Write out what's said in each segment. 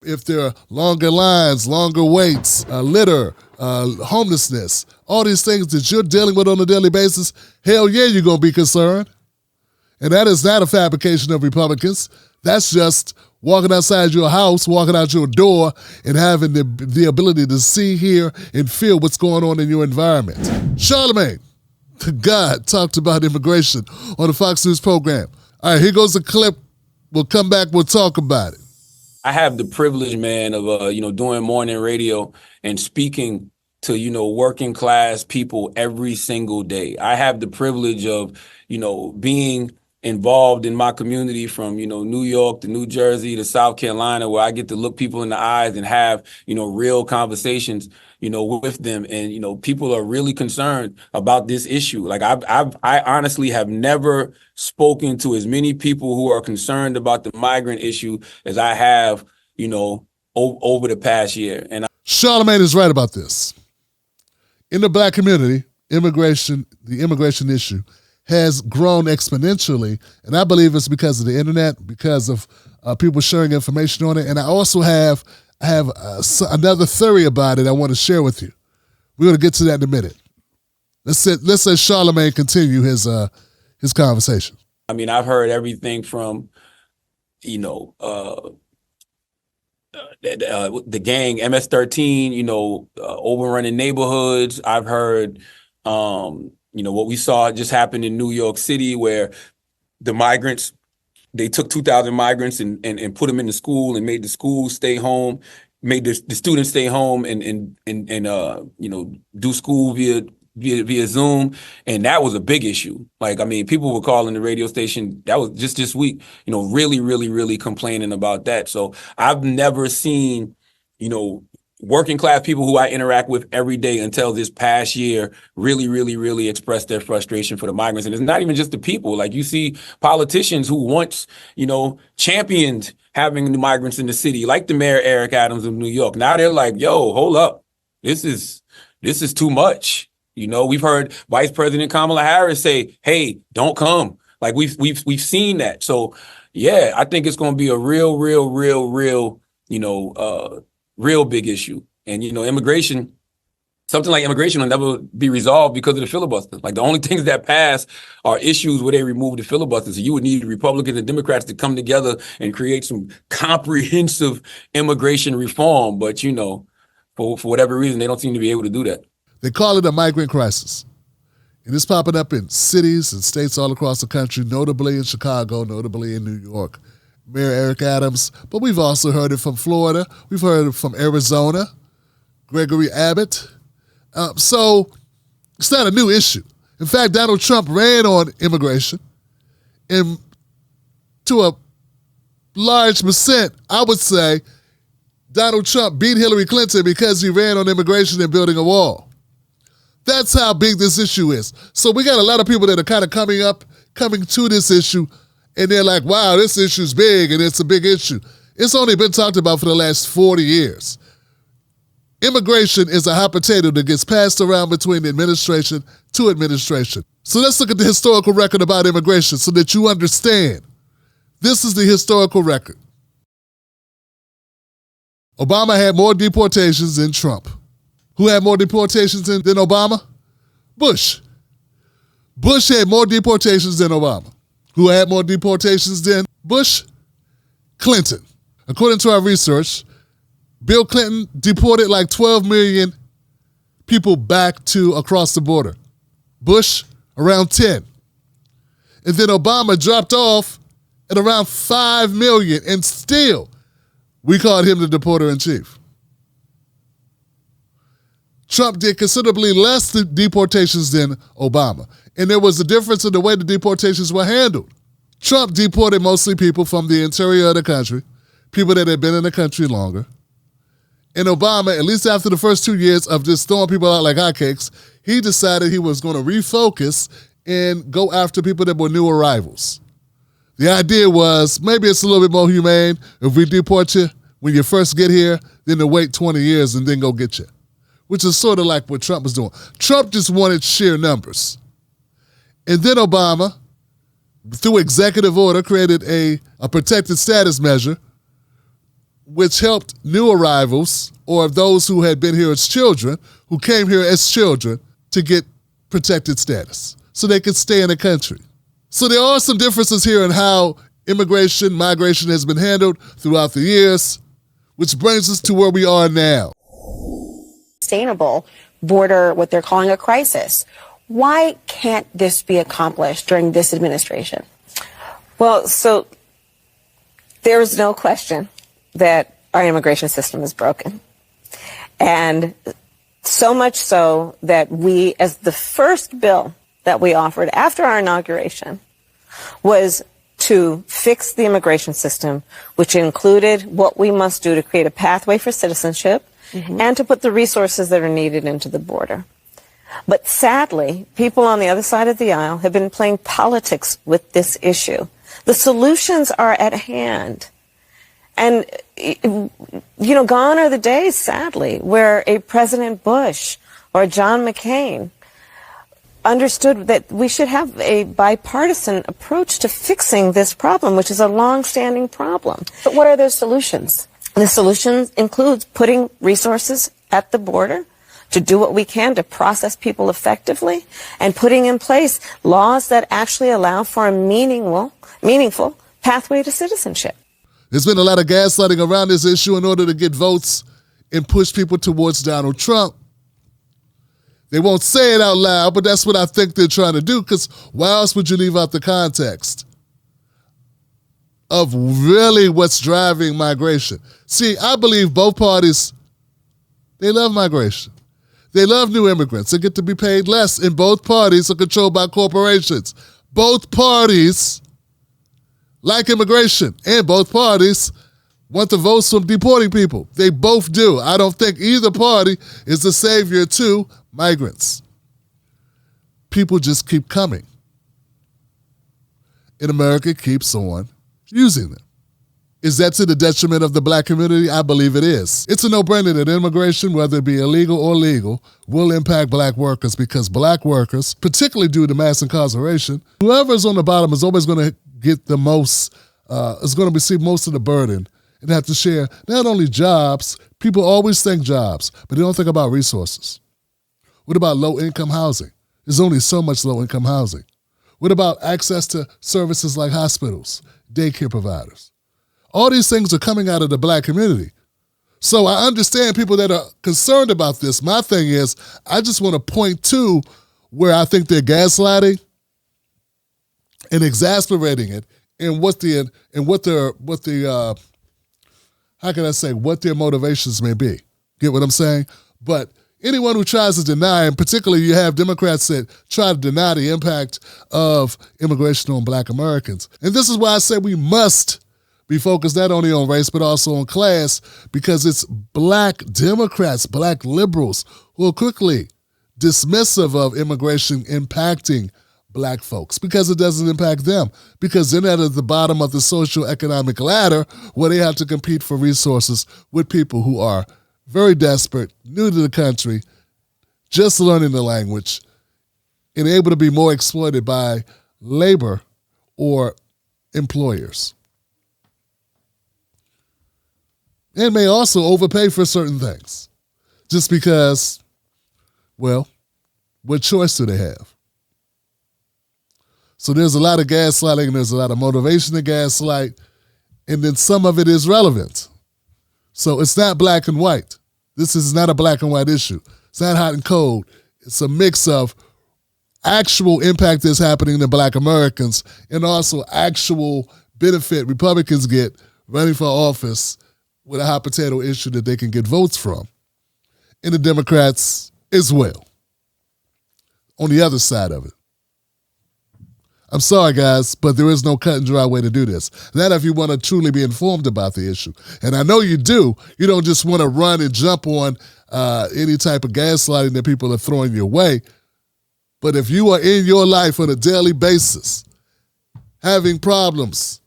If there are longer lines, longer waits, litter, homelessness, all these things that you're dealing with on a daily basis, hell yeah, you're going to be concerned. And that is not a fabrication of Republicans. That's just walking outside your house, walking out your door, and having the ability to see, hear, and feel what's going on in your environment. Charlamagne, God, talked about immigration on the Fox News program. All right, here goes a clip. We'll come back. We'll talk about it. I have the privilege, man, of doing morning radio and speaking to working class people every single day. I have the privilege of being involved in my community from New York to New Jersey to South Carolina, where I get to look people in the eyes and have real conversations with them, and people are really concerned about this issue. Like I honestly have never spoken to as many people who are concerned about the migrant issue as I have over the past year. And Charlamagne is right about this. In the Black community, the immigration issue has grown exponentially, and I believe it's because of the internet, because of people sharing information on it. And I also have another theory about it I want to share with you. We're going to get to that in a minute. Let's let Charlamagne continue his conversation. I mean, I've heard everything from the gang MS-13, overrunning neighborhoods. I've heard what we saw just happened in New York City, where the migrants, they took 2,000 migrants and put them in the school and made the school stay home, made the students stay home and do school via Zoom. And that was a big issue. Like, I mean, people were calling the radio station, that was just this week, really, really, really complaining about that. So I've never seen, working class people who I interact with every day until this past year really, really, really express their frustration for the migrants. And it's not even just the people. Like, you see politicians who once, championed having the migrants in the city, like the mayor Eric Adams of New York. Now they're like, yo, hold up. This is too much. We've heard Vice President Kamala Harris say, hey, don't come. Like, we've seen that. So yeah, I think it's going to be a real big issue. And, immigration, something like immigration will never be resolved because of the filibuster. Like, the only things that pass are issues where they remove the filibuster. So you would need Republicans and Democrats to come together and create some comprehensive immigration reform. But, for whatever reason, they don't seem to be able to do that. They call it a migrant crisis. And it's popping up in cities and states all across the country, notably in Chicago, notably in New York. Mayor Eric Adams, but we've also heard it from Florida. We've heard it from Arizona, Gregory Abbott. So it's not a new issue. In fact, Donald Trump ran on immigration, and to a large percent, I would say Donald Trump beat Hillary Clinton because he ran on immigration and building a wall. That's how big this issue is. So we got a lot of people that are kind of coming to this issue, and they're like, wow, this issue's big, and it's a big issue. It's only been talked about for the last 40 years. Immigration is a hot potato that gets passed around between administration to administration. So let's look at the historical record about immigration so that you understand. This is the historical record. Obama had more deportations than Trump. Who had more deportations than Obama? Bush. Bush had more deportations than Obama. Who had more deportations than Bush? Clinton. According to our research, Bill Clinton deported like 12 million people back to across the border. Bush, around 10. And then Obama dropped off at around 5 million, and still we called him the deporter-in-chief. Trump did considerably less deportations than Obama. And there was a difference in the way the deportations were handled. Trump deported mostly people from the interior of the country, people that had been in the country longer. And Obama, at least after the first 2 years of just throwing people out like hotcakes, he decided he was going to refocus and go after people that were new arrivals. The idea was maybe it's a little bit more humane if we deport you when you first get here than to wait 20 years and then go get you, which is sort of like what Trump was doing. Trump just wanted sheer numbers. And then Obama, through executive order, created a protected status measure which helped new arrivals or those who had been here as children, who came here as children, to get protected status so they could stay in the country. So there are some differences here in how migration has been handled throughout the years, which brings us to where we are now. Sustainable border, what they're calling a crisis. Why can't this be accomplished during this administration? Well, so there's no question that our immigration system is broken. And so much so that we, as the first bill that we offered after our inauguration, was to fix the immigration system, which included what we must do to create a pathway for citizenship and to put the resources that are needed into the border. But sadly, people on the other side of the aisle have been playing politics with this issue. The solutions are at hand. And, gone are the days, sadly, where a President Bush or John McCain understood that we should have a bipartisan approach to fixing this problem, which is a long-standing problem. But what are those solutions? The solution includes putting resources at the border to do what we can to process people effectively and putting in place laws that actually allow for a meaningful pathway to citizenship. There's been a lot of gaslighting around this issue in order to get votes and push people towards Donald Trump. They won't say it out loud, but that's what I think they're trying to do, because why else would you leave out the context of really what's driving migration? See, I believe both parties, they love migration. They love new immigrants. They get to be paid less, and both parties are controlled by corporations. Both parties like immigration, and both parties want the votes from deporting people. They both do. I don't think either party is the savior to migrants. People just keep coming. And America keeps on using them. Is that to the detriment of the black community? I believe it is. It's a no-brainer that immigration, whether it be illegal or legal, will impact black workers, because black workers, particularly due to mass incarceration, whoever's on the bottom is always going to get the most, is going to receive most of the burden and have to share not only jobs, people always think jobs, but they don't think about resources. What about low-income housing? There's only so much low-income housing. What about access to services like hospitals, daycare providers? All these things are coming out of the black community. So I understand people that are concerned about this. My thing is, I just want to point to where I think they're gaslighting and exasperating it, and what their motivations may be. Get what I'm saying? But anyone who tries to deny, and particularly you have Democrats that try to deny the impact of immigration on black Americans. And this is why I say we must be focused not only on race, but also on class, because it's black Democrats, black liberals who are quickly dismissive of immigration impacting black folks, because it doesn't impact them, because they're not at the bottom of the social economic ladder where they have to compete for resources with people who are very desperate, new to the country, just learning the language, and able to be more exploited by labor or employers. And may also overpay for certain things, just because, well, what choice do they have? So there's a lot of gaslighting, and there's a lot of motivation to gaslight, and then some of it is relevant. So it's not black and white. This is not a black and white issue. It's not hot and cold. It's a mix of actual impact that's happening to black Americans and also actual benefit Republicans get running for office with a hot potato issue that they can get votes from. And the Democrats as well, on the other side of it. I'm sorry, guys, but there is no cut and dry way to do this. Not if you want to truly be informed about the issue. And I know you do. You don't just want to run and jump on any type of gaslighting that people are throwing your way. But if you are in your life on a daily basis, having problems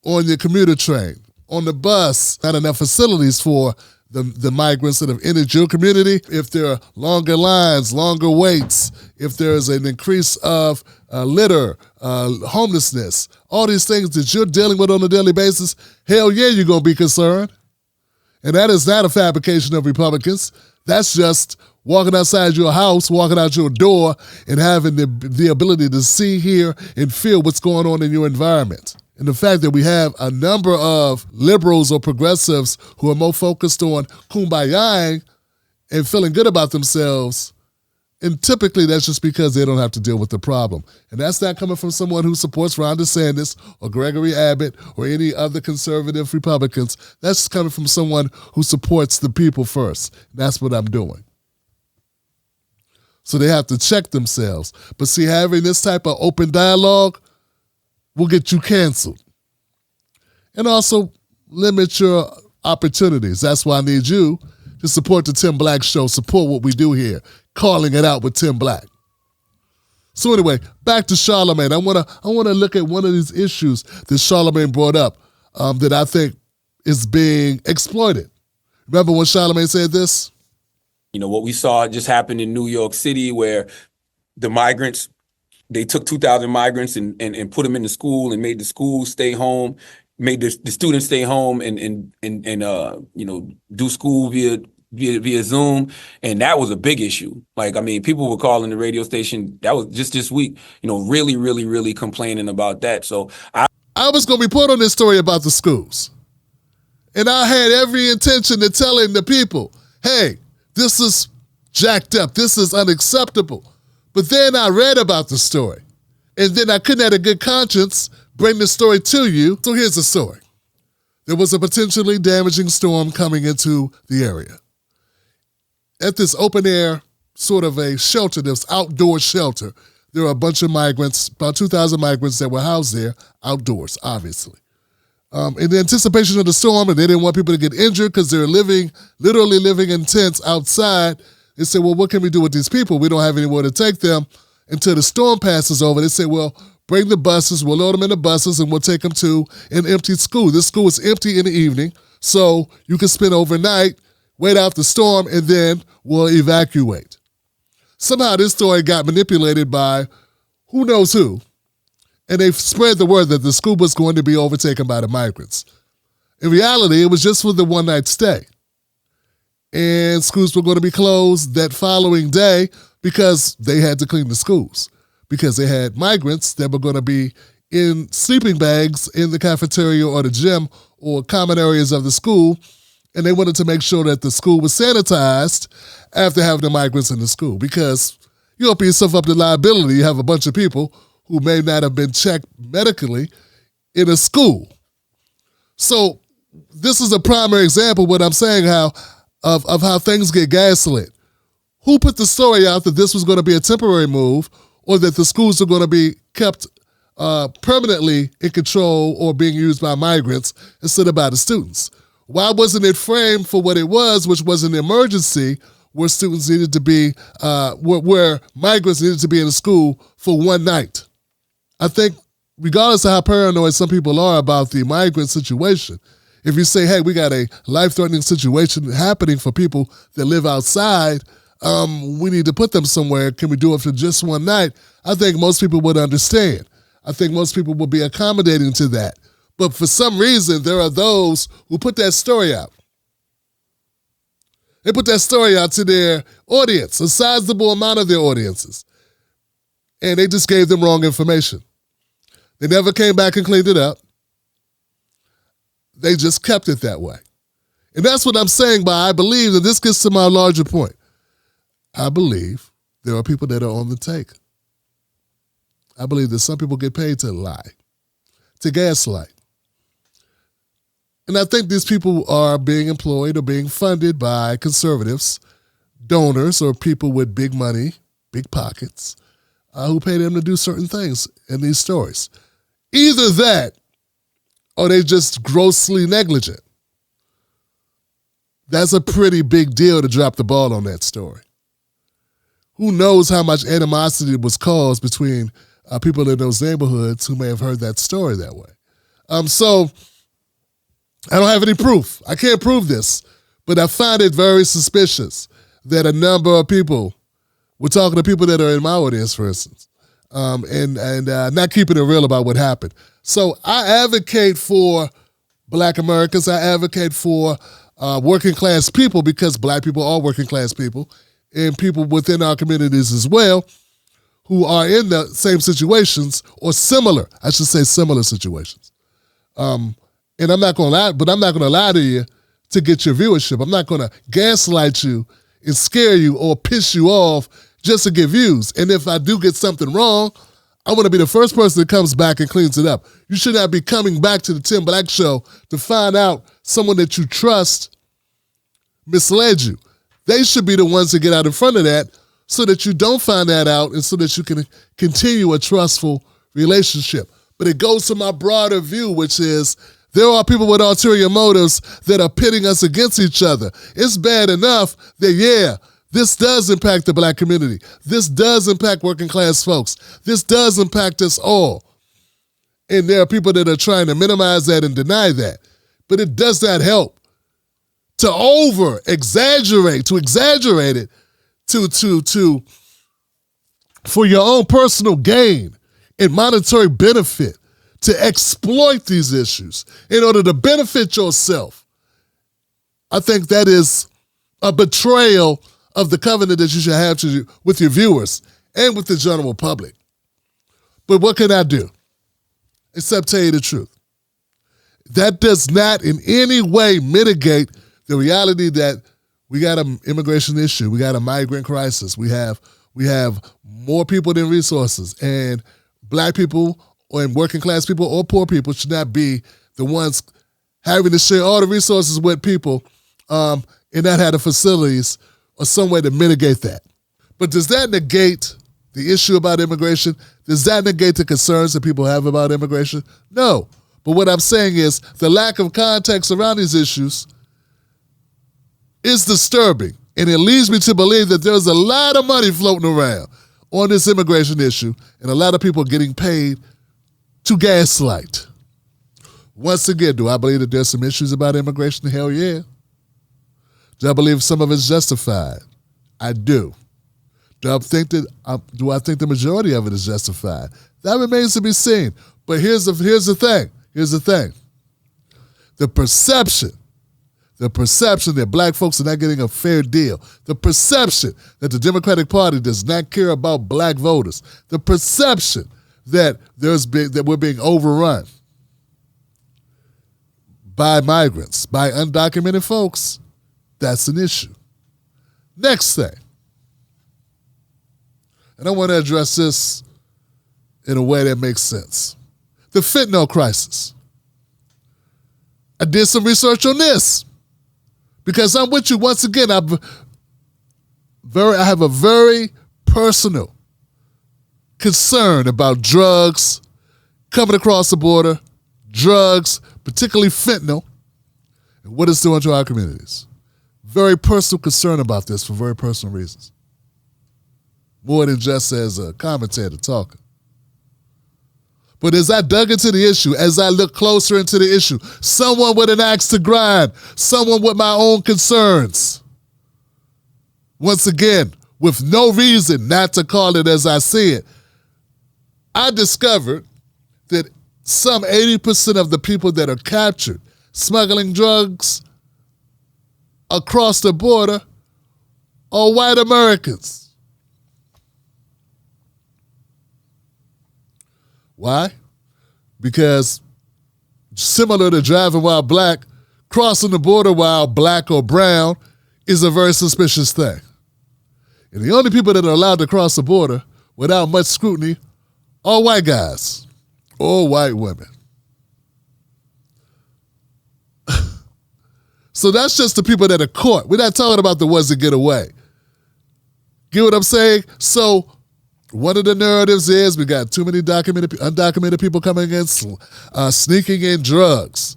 on your commuter train, on the bus, not enough facilities for the migrants that have entered your community, if there are longer lines, longer waits, if there's an increase of litter, homelessness, all these things that you're dealing with on a daily basis, hell yeah, you're going to be concerned. And that is not a fabrication of Republicans. That's just walking outside your house, walking out your door, and having the ability to see, hear, and feel what's going on in your environment. And the fact that we have a number of liberals or progressives who are more focused on kumbayaing and feeling good about themselves, and typically that's just because they don't have to deal with the problem. And that's not coming from someone who supports Ron DeSantis or Gregory Abbott or any other conservative Republicans. That's just coming from someone who supports the people first. And that's what I'm doing. So they have to check themselves. But see, having this type of open dialogue will get you canceled. And also limit your opportunities. That's why I need you to support the Tim Black Show, support what we do here, calling it out with Tim Black. So anyway, back to Charlamagne. I wanna look at one of these issues that Charlamagne brought up that I think is being exploited. Remember when Charlamagne said this? You know, what we saw just happened in New York City where the migrants, they took 2,000 migrants and put them in the school and made the school stay home, made the students stay home and do school via Zoom. And that was a big issue. Like, I mean, people were calling the radio station, that was just this week, really, really, really complaining about that. So I was going to be put on this story about the schools. And I had every intention of telling the people, hey, this is jacked up. This is unacceptable. But then I read about the story. And then I couldn't have a good conscience bring the story to you. So here's the story. There was a potentially damaging storm coming into the area. At this open air, sort of a shelter, this outdoor shelter, there were a bunch of migrants, about 2,000 migrants that were housed there, outdoors, obviously. In the anticipation of the storm, and they didn't want people to get injured because they're literally living in tents outside, they said, well, what can we do with these people? We don't have anywhere to take them until the storm passes over. They said, well, bring the buses, we'll load them in the buses, and we'll take them to an empty school. This school is empty in the evening, so you can spend overnight, wait out the storm, and then we'll evacuate. Somehow this story got manipulated by who knows who, and they spread the word that the school was going to be overtaken by the migrants. In reality, it was just for the one-night stay. And schools were going to be closed that following day because they had to clean the schools, because they had migrants that were going to be in sleeping bags in the cafeteria or the gym or common areas of the school, and they wanted to make sure that the school was sanitized after having the migrants in the school, because you open yourself up to liability. You have a bunch of people who may not have been checked medically in a school. So this is a primary example of what I'm saying, of how things get gaslit. Who put the story out that this was going to be a temporary move, or that the schools are going to be kept permanently in control or being used by migrants instead of by the students? Why wasn't it framed for what it was, which was an emergency where students needed to be, where migrants needed to be in a school for one night? I think regardless of how paranoid some people are about the migrant situation, if you say, hey, we got a life-threatening situation happening for people that live outside, we need to put them somewhere, can we do it for just one night? I think most people would understand. I think most people would be accommodating to that. But for some reason, there are those who put that story out. They put that story out to their audience, a sizable amount of their audiences. And they just gave them wrong information. They never came back and cleaned it up. They just kept it that way. And that's what I'm saying by I believe, that this gets to my larger point. I believe there are people that are on the take. I believe that some people get paid to lie, to gaslight. And I think these people are being employed or being funded by conservatives, donors, or people with big money, big pockets, who pay them to do certain things in these stories. Either that, or they just grossly negligent. That's a pretty big deal to drop the ball on that story. Who knows how much animosity was caused between people in those neighborhoods who may have heard that story that way. So I don't have any proof. I can't prove this, but I find it very suspicious that a number of people, we're talking to people that are in my audience, for instance, and not keeping it real about what happened. So I advocate for Black Americans. I advocate for working class people, because black people are working class people, and people within our communities as well, who are in the same situations or similar, I should say similar situations. And I'm not going to lie, but I'm not going to lie to you to get your viewership. I'm not going to gaslight you and scare you or piss you off just to get views. And if I do get something wrong, I want to be the first person that comes back and cleans it up. You should not be coming back to the Tim Black Show to find out someone that you trust misled you. They should be the ones to get out in front of that so that you don't find that out and so that you can continue a trustful relationship. But it goes to my broader view, which is there are people with ulterior motives that are pitting us against each other. It's bad enough that, yeah, this does impact the black community. This does impact working class folks. This does impact us all. And there are people that are trying to minimize that and deny that. But it does not help to exaggerate it for your own personal gain and monetary benefit, to exploit these issues in order to benefit yourself. I think that is a betrayal of the covenant that you should have with your viewers and with the general public. But what can I do except tell you the truth? That does not in any way mitigate the reality that we got an immigration issue. We got a migrant crisis. We have more people than resources, and black people and working class people or poor people should not be the ones having to share all the resources with people and not have the facilities or some way to mitigate that. But does that negate the issue about immigration? Does that negate the concerns that people have about immigration? No. But what I'm saying is the lack of context around these issues is disturbing, and it leads me to believe that there's a lot of money floating around on this immigration issue and a lot of people getting paid to gaslight. Once again, do I believe that there's some issues about immigration? Hell yeah. Do I believe some of it's justified? I do. Do I think the majority of it is justified? That remains to be seen. But here's the thing. The perception that black folks are not getting a fair deal, the perception that the Democratic Party does not care about black voters, the perception that we're being overrun by migrants, by undocumented folks, that's an issue. Next thing, and I want to address this in a way that makes sense. The fentanyl crisis. I did some research on this because I'm with you once again. I have a very personal concern about drugs coming across the border, drugs, particularly fentanyl, and what it's doing to our communities. Very personal concern about this for very personal reasons. More than just as a commentator talking. But as I dug into the issue, as I looked closer into the issue, someone with an axe to grind, someone with my own concerns, once again, with no reason not to call it as I see it, I discovered that some 80% of the people that are captured smuggling drugs across the border are white Americans. Why? Because similar to driving while black, crossing the border while black or brown is a very suspicious thing. And the only people that are allowed to cross the border without much scrutiny are white guys or white women. So that's just the people that are caught. We're not talking about the ones that get away. Get what I'm saying? So one of the narratives is we got too many undocumented people coming in, sneaking in drugs.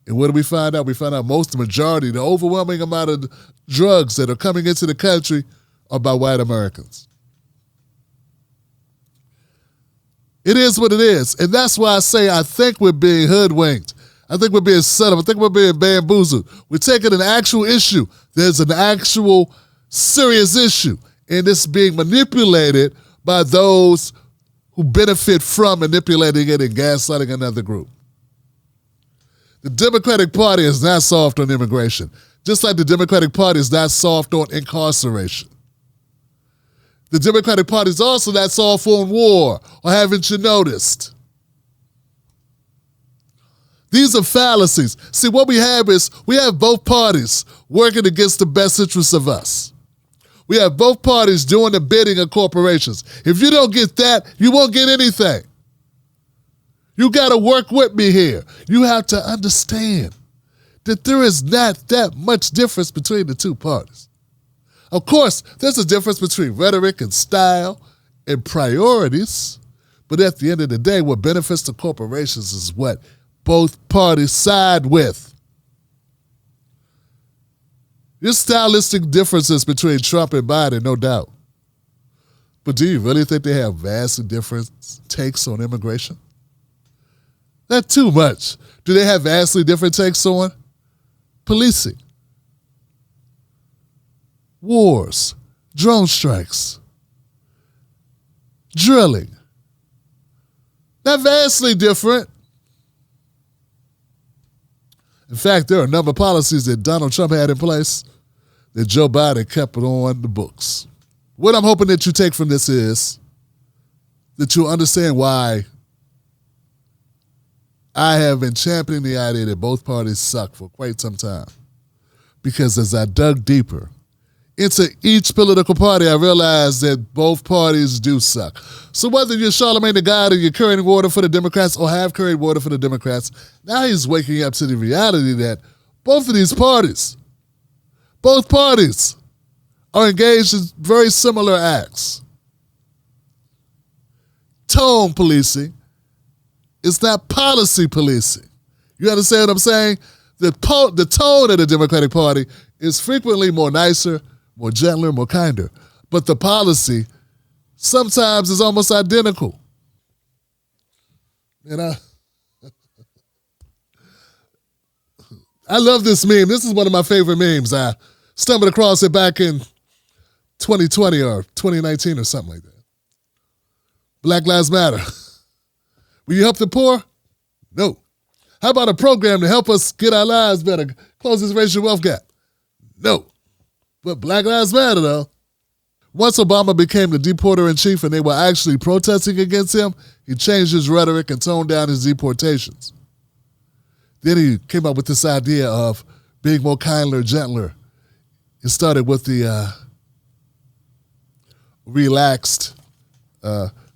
And what do we find out? We find out the overwhelming amount of drugs that are coming into the country are by white Americans. It is what it is. And that's why I say I think we're being hoodwinked. I think we're being set up. I think we're being bamboozled. We're taking an actual issue. There's an actual serious issue. And it's being manipulated by those who benefit from manipulating it and gaslighting another group. The Democratic Party is not soft on immigration. Just like the Democratic Party is not soft on incarceration. The Democratic Party is also not soft on war, or haven't you noticed? These are fallacies. See, what we have is we have both parties working against the best interests of us. We have both parties doing the bidding of corporations. If you don't get that, you won't get anything. You got to work with me here. You have to understand that there is not that much difference between the two parties. Of course, there's a difference between rhetoric and style and priorities, but at the end of the day, what benefits the corporations is what both parties side with. There's stylistic differences between Trump and Biden, no doubt. But do you really think they have vastly different takes on immigration? Not too much. Do they have vastly different takes on policing, wars, drone strikes, drilling? Not vastly different. In fact, there are a number of policies that Donald Trump had in place that Joe Biden kept on the books. What I'm hoping that you take from this is that you understand why I have been championing the idea that both parties suck for quite some time. Because as I dug deeper into each political party, I realized that both parties do suck. So whether you're Charlamagne the God or you're carrying water for the Democrats or have carried water for the Democrats, now he's waking up to the reality that both of these parties, both parties are engaged in very similar acts. Tone policing is not policy policing. You understand what I'm saying? The tone of the Democratic Party is frequently more nicer, more gentler, more kinder. But the policy sometimes is almost identical. And I love this meme. This is one of my favorite memes. I stumbled across it back in 2020 or 2019 or something like that. Black Lives Matter. Will you help the poor? No. How about a program to help us get our lives better, close this racial wealth gap? No. But Black Lives Matter, though. Once Obama became the deporter-in-chief and they were actually protesting against him, he changed his rhetoric and toned down his deportations. Then he came up with this idea of being more kinder, gentler. It started with the relaxed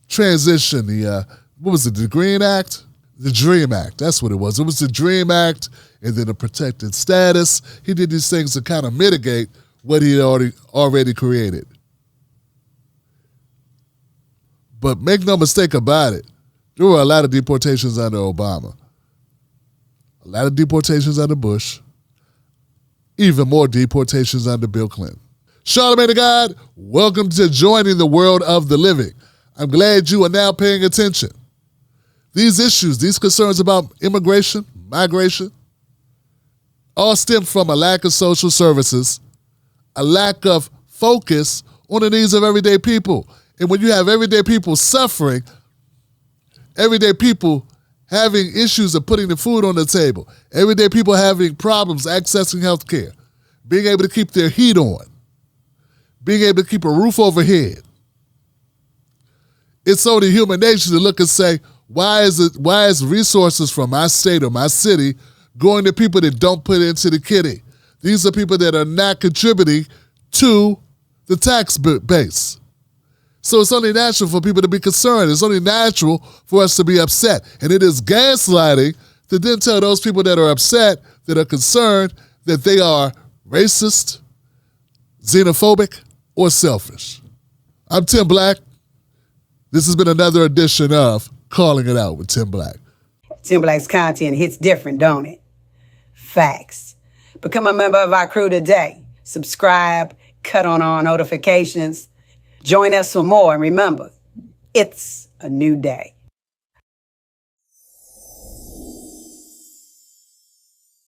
transition, what was it, the Green Act? The Dream Act, that's what it was. It was the Dream Act and then the protected status. He did these things to kind of mitigate what he had already created. But make no mistake about it, there were a lot of deportations under Obama, a lot of deportations under Bush, even more deportations under Bill Clinton. Charlamagne the God, welcome to joining the world of the living. I'm glad you are now paying attention. These issues, these concerns about immigration, migration, all stem from a lack of social services, a lack of focus on the needs of everyday people. And when you have everyday people suffering, everyday people having issues of putting the food on the table, everyday people having problems accessing health care, being able to keep their heat on, being able to keep a roof overhead, it's only human nature to look and say, why is resources from my state or my city going to people that don't put into the kitty? These are people that are not contributing to the tax base. So it's only natural for people to be concerned. It's only natural for us to be upset. And it is gaslighting to then tell those people that are upset, that are concerned, that they are racist, xenophobic, or selfish. I'm Tim Black. This has been another edition of Calling It Out with Tim Black. Tim Black's content hits different, don't it? Facts. Become a member of our crew today. Subscribe, cut on our notifications. Join us for more. And remember, it's a new day.